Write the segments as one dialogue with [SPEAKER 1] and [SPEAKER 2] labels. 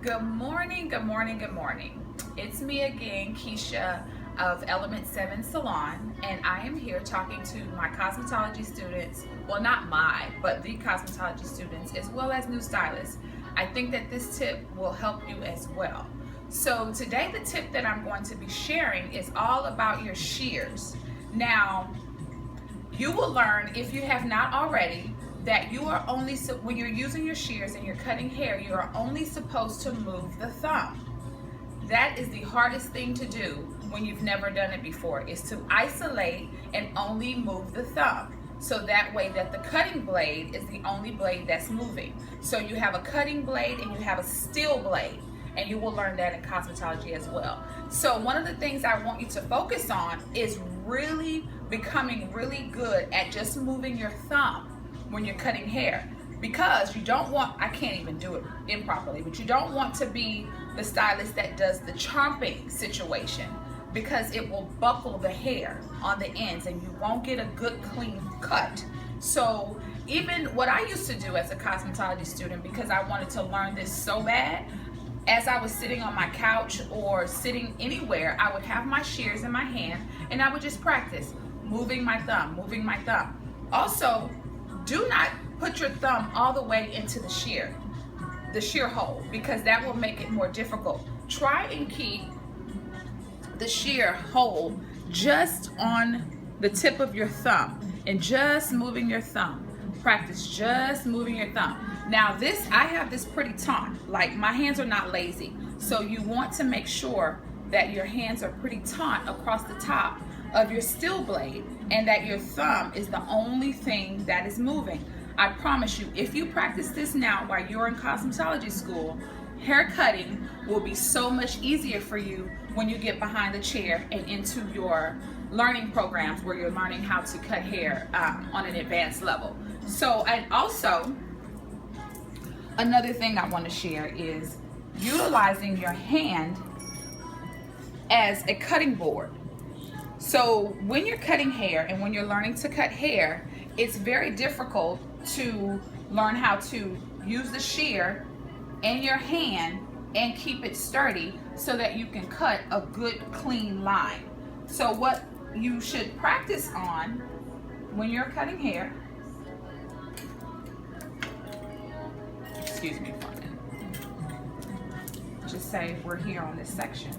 [SPEAKER 1] Good morning, good morning, good morning. It's me again, Keisha of Element 7 Salon, and I am here talking to my cosmetology students, well not my, but the cosmetology students as well as new stylists. I think that this tip will help you as well. So today the tip that I'm going to be sharing is all about your shears. Now, you will learn, if you have not already, that you are only, when you're using your shears and you're cutting hair, you are only supposed to move the thumb. That is the hardest thing to do when you've never done it before, is to isolate and only move the thumb. So that way that the cutting blade is the only blade that's moving. So you have a cutting blade and you have a steel blade, and you will learn that in cosmetology as well. So one of the things I want you to focus on is really becoming really good at just moving your thumb when you're cutting hair, because you don't want, I can't even do it improperly, but you don't want to be the stylist that does the chomping situation, because it will buckle the hair on the ends and you won't get a good clean cut. So even what I used to do as a cosmetology student, because I wanted to learn this so bad, as I was sitting on my couch or sitting anywhere, I would have my shears in my hand and I would just practice moving my thumb, moving my thumb. Also, do not put your thumb all the way into the shear hole, because that will make it more difficult. Try and keep the shear hole just on the tip of your thumb and just moving your thumb. Practice just moving your thumb. Now this, I have this pretty taut, like my hands are not lazy. So you want to make sure that your hands are pretty taut across the top of your steel blade, and that your thumb is the only thing that is moving. I promise you, if you practice this now while you're in cosmetology school, hair cutting will be so much easier for you when you get behind the chair and into your learning programs where you're learning how to cut hair on an advanced level. So, and also, another thing I want to share is utilizing your hand as a cutting board. So when you're cutting hair and when you're learning to cut hair, it's very difficult to learn how to use the shear in your hand and keep it sturdy so that you can cut a good clean line. So what you should practice on when you're cutting hair, excuse me for a minute, just say we're here on this section,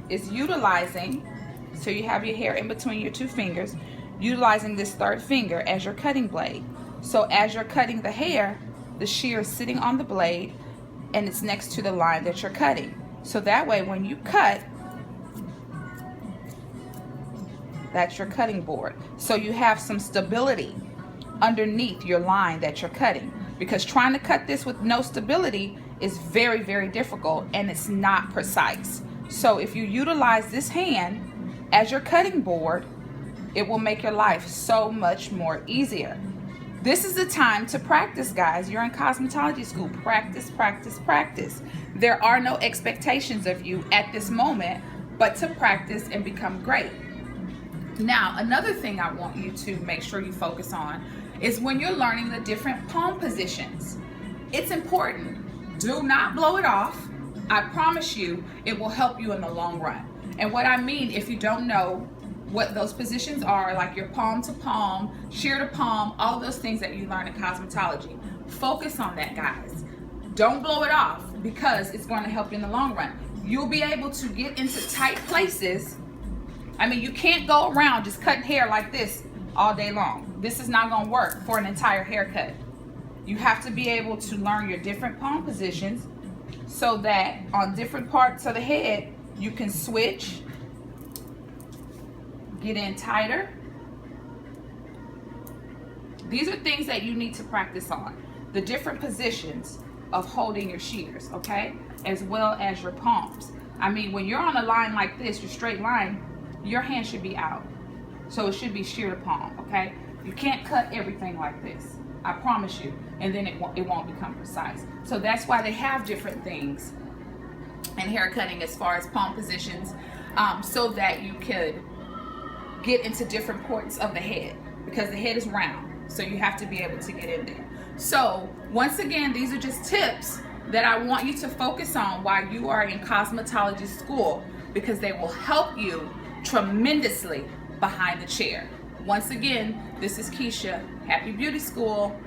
[SPEAKER 1] is utilizing, so you have your hair in between your two fingers, utilizing this third finger as your cutting blade. So as you're cutting the hair, the shear is sitting on the blade and it's next to the line that you're cutting. So that way when you cut, that's your cutting board. So you have some stability underneath your line that you're cutting, because trying to cut this with no stability is very, very difficult and it's not precise. So if you utilize this hand as your cutting board, it will make your life so much more easier. This is the time to practice, guys. You're in cosmetology school. Practice, practice, practice. There are no expectations of you at this moment but to practice and become great. Now, another thing I want you to make sure you focus on is when you're learning the different palm positions. It's important. Do not blow it off. I promise you it will help you in the long run. And what I mean, if you don't know what those positions are, like your palm to palm, shear to palm, all those things that you learn in cosmetology, focus on that, guys. Don't blow it off, because it's going to help you in the long run. You'll be able to get into tight places. I mean, you can't go around just cutting hair like this all day long. This is not going to work for an entire haircut. You have to be able to learn your different palm positions so that on different parts of the head, you can switch, get in tighter. These are things that you need to practice on. The different positions of holding your shears, okay? As well as your palms. I mean, when you're on a line like this, your straight line, your hand should be out. So it should be shear to palm, okay? You can't cut everything like this, I promise you, and then it won't become precise. So that's why they have different things in hair cutting as far as palm positions, so that you could get into different parts of the head, because the head is round, so you have to be able to get in there. So once again, these are just tips that I want you to focus on while you are in cosmetology school, because they will help you tremendously behind the chair. Once again, this is Keisha. Happy Beauty School.